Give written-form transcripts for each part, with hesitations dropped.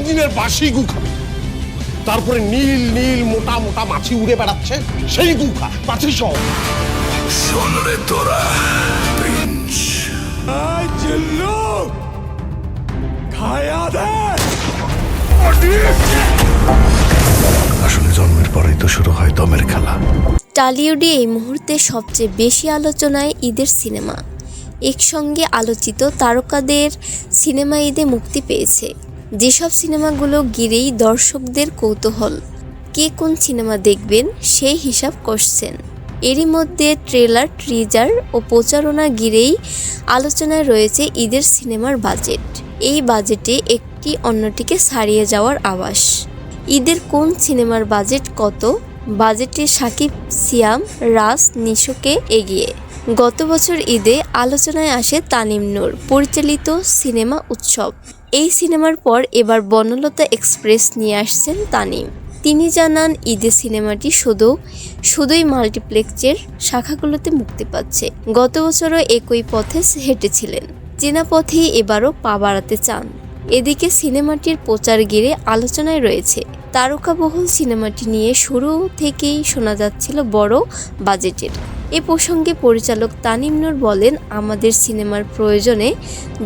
দিনের বাসি গু খাবে। তারপরে নীল নীল মোটা মোটা মাছি উড়ে বেড়াচ্ছে, সেই গু খা, মাছি সহ। শোন রে তোরা প্রিন্স, আসলে জন্মের পরেই তো শুরু হয় দমের খেলা। টলিউডে এই মুহূর্তে সবচেয়ে বেশি আলোচনায় ঈদের সিনেমা। একসঙ্গে আলোচিত তারকাদের সিনেমা ঈদে মুক্তি পেয়েছে। যেসব সিনেমাগুলো ঘিরেই দর্শকদের কৌতূহল, কে কোন সিনেমা দেখবেন সেই হিসাব করছেন। এরই মধ্যে ট্রেলার, ট্রিজার ও প্রচারণা ঘিরেই আলোচনায় রয়েছে ঈদের সিনেমার বাজেট। এই বাজেটে একটি অন্যটিকে ছাড়িয়ে যাওয়ার আভাস। ঈদের কোন সিনেমার বাজেট কত? বাজেটে শাকিব, সিয়াম, রাজ, নিশোকে এগিয়ে। গত বছর ঈদে আলোচনায় আসে তানিম নূর পরিচালিত সিনেমা উৎসব। এই সিনেমার পর এবার বনলতা এক্সপ্রেস নিয়ে আসছেন তানিম। তিনি জানান, ঈদে সিনেমাটি শুধুই মাল্টিপ্লেক্সের শাখাগুলোতে মুক্তি পাচ্ছে। গত বছরও একই পথে হেঁটেছিলেন, চেনা পথেই এবারও পা বাড়াতে চান। এদিকে সিনেমাটির প্রচার ঘিরে আলোচনায় রয়েছে। তারকাবহুল সিনেমাটি নিয়ে শুরু থেকেই শোনা যাচ্ছিল বড় বাজেটের। এ প্রসঙ্গে পরিচালক তানিম নূর বলেন, আমাদের সিনেমার প্রয়োজনে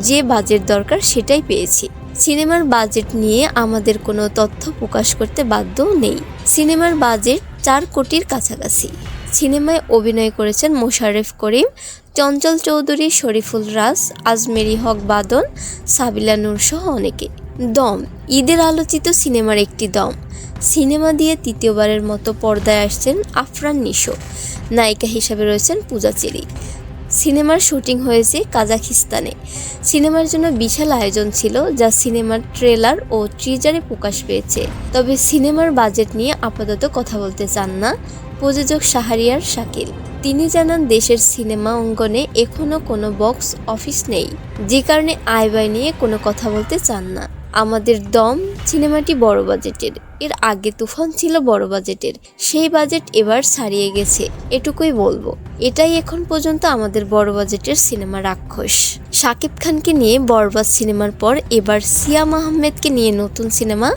যে বাজেট দরকার সেটাই পেয়েছি। সিনেমার বাজেট নিয়ে আমাদের কোনো তথ্য প্রকাশ করতে বাধ্য নেই। সিনেমার বাজেট 4 কোটির কাছাকাছি। সিনেমায় অভিনয় করেছেন মোশাররফ করিম, চঞ্চল চৌধুরী, শরীফুল রাজ, আজমেরি হক বাদন, সাবিলা নূর সহ অনেকে। দম, ঈদের আলোচিত সিনেমার একটি দম। সিনেমা দিয়ে তৃতীয়বারের মতো পর্দায় আসছেন আফরান নিশো। নায়িকা হিসাবে রয়েছেন পূজা চেরি। সিনেমার শুটিং হয়েছে কাজাখিস্তানে। সিনেমার জন্য বিশাল আয়োজন ছিল, যা সিনেমার ট্রেলার ও ট্রিজারে প্রকাশ পেয়েছে। তবে সিনেমার বাজেট নিয়ে আপাতত কথা বলতে চান না প্রযোজক শাহরিয়ার শাকিল। তিনি জানান, দেশের সিনেমা অঙ্গনে এখনও কোনো বক্স অফিস নেই, যে কারণে আয় ব্যয় নিয়ে কোনো কথা বলতে চান না। আমাদের দম সিনেমাটি বড় বাজেটের। এর আগে তুফান ছিল বড় বাজেটের, সেই বাজেট এবার ছাড়িয়ে গেছে, এটুকুই বলবো। এটাই এখন পর্যন্ত আমাদের বড় বাজেটের সিনেমা রাক্ষস। শাকিব খানকে নিয়ে বরবাদ সিনেমার পর এবার সিয়াম আহমেদকে নিয়ে নতুন সিনেমা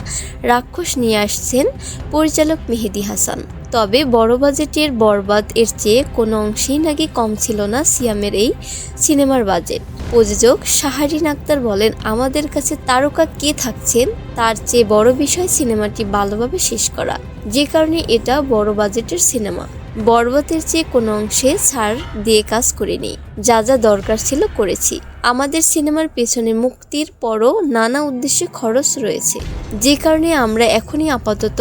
রাক্ষস নিয়ে আসছেন পরিচালক মেহেদী হাসান। তবে বড় বাজেটের বরবাদ এর চেয়ে কোনো অংশেই নাকি কম ছিল না সিয়ামের এই সিনেমার বাজেট। প্রযোজক শাহরিন আক্তার বলেন, আমাদের কাছে তারকা কে থাকছেন তার চেয়ে বড় বিষয় সিনেমাটি ভালোভাবে শেষ করা, যে কারণে এটা বড় বাজেটের সিনেমা। বরবাদের চেয়ে কোনো অংশে ছাড় দিয়ে কাজ করিনি, যা যা দরকার ছিল করেছি। আমাদের সিনেমার পেছনে মুক্তির পরও নানা উদ্দেশ্যে খরচ রয়েছে, যে কারণে আমরা এখনই আপাতত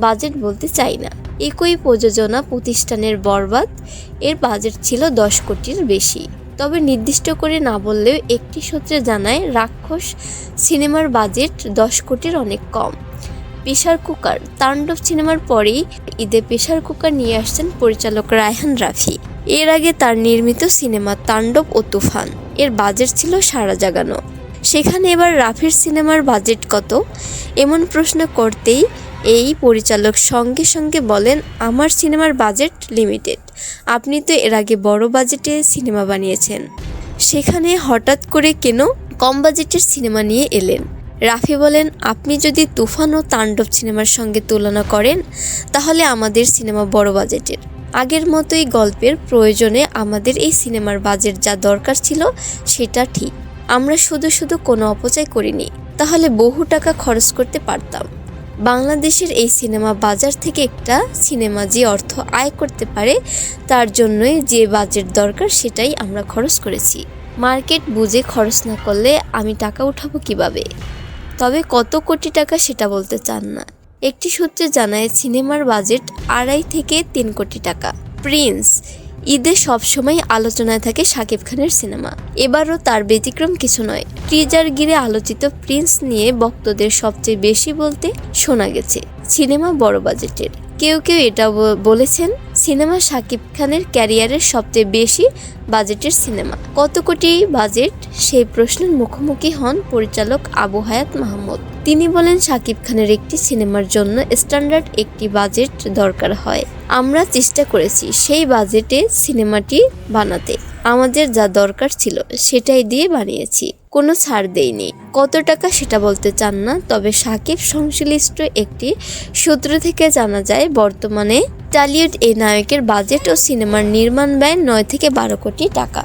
বাজেট বলতে চাই না। একই প্রযোজনা প্রতিষ্ঠানের বরবাদ, এর বাজেট ছিল 10 কোটির বেশি। তবে নির্দিষ্ট করে না বললেও একটি সূত্রে জানায়, রাক্ষস সিনেমার বাজেট 10 কোটির অনেক কম। প্রেসার কুকার, তাণ্ডব সিনেমার পরেই ঈদে প্রেসার কুকার নিয়ে আসছেন পরিচালক রায়হান রাফি। এর আগে তার নির্মিত সিনেমা তাণ্ডব ও তুফান, এর বাজেট ছিল সারা জাগানো। সেখানে এবার রাফির সিনেমার বাজেট কত এমন প্রশ্ন করতেই এই পরিচালক সঙ্গে সঙ্গে বলেন, আমার সিনেমার বাজেট লিমিটেড। আপনি তো এর আগে বড় বাজেটে সিনেমা বানিয়েছেন, সেখানে হঠাৎ করে কেন কম বাজেটের সিনেমা নিয়ে এলেন? রাফি বলেন, আপনি যদি তুফান ও তাণ্ডব সিনেমার সঙ্গে তুলনা করেন তাহলে আমাদের সিনেমা বড় বাজেটের। আগের মতোই গল্পের প্রয়োজনে আমাদের এই সিনেমার বাজেট যা দরকার ছিল সেটা ঠিক। আমরা শুধু কোনো অপচয় করিনি, তাহলে বহু টাকা খরচ করতে পারতাম। বাংলাদেশের এই সিনেমা বাজার থেকে একটা সিনেমা যে অর্থ আয় করতে পারে, তার জন্যই যে বাজেট দরকার সেটাই আমরা খরচ করেছি। মার্কেট বুঝে খরচ না করলে আমি টাকা উঠাবো কিভাবে? তবে কত কোটি টাকা সেটা বলতে চান না। একটি সূত্রে জানায়, সিনেমার বাজেট 2.5 থেকে 3 কোটি টাকা। প্রিন্স, ঈদে সবসময় আলোচনায় থাকে শাকিব খানের সিনেমা, এবারও তার ব্যতিক্রম কিছু নয়। টিজার ঘিরে আলোচিত প্রিন্স নিয়ে ভক্তদের সবচেয়ে বেশি বলতে শোনা গেছে সিনেমা বড় বাজেটের। কেউ এটা বলেছেন সিনেমা শাকিব খানের ক্যারিয়ারের সবচেয়ে বেশি বাজেটের সিনেমা। কত কোটি বাজেট, সেই প্রশ্নের মুখোমুখি হন পরিচালক আবু হায়াত মাহমুদ। তিনি বলেন, শাকিব খানের একটি সিনেমার জন্য স্ট্যান্ডার্ড একটি বাজেট দরকার হয়। আমরা চেষ্টা করেছি সেই বাজেটে সিনেমাটি বানাতে। আমাদের যা দরকার ছিল সেটাই দিয়ে বানিয়েছি, কোনো ছাড় দেইনি। কত টাকা সেটা বলতে চান না, তবে সাকিব সংশ্লিষ্ট একটি সূত্র থেকে জানা যায় বর্তমানে টলিউড এই নায়কের বাজেট ও সিনেমার নির্মাণ ব্যয় 9 থেকে 12 কোটি টাকা।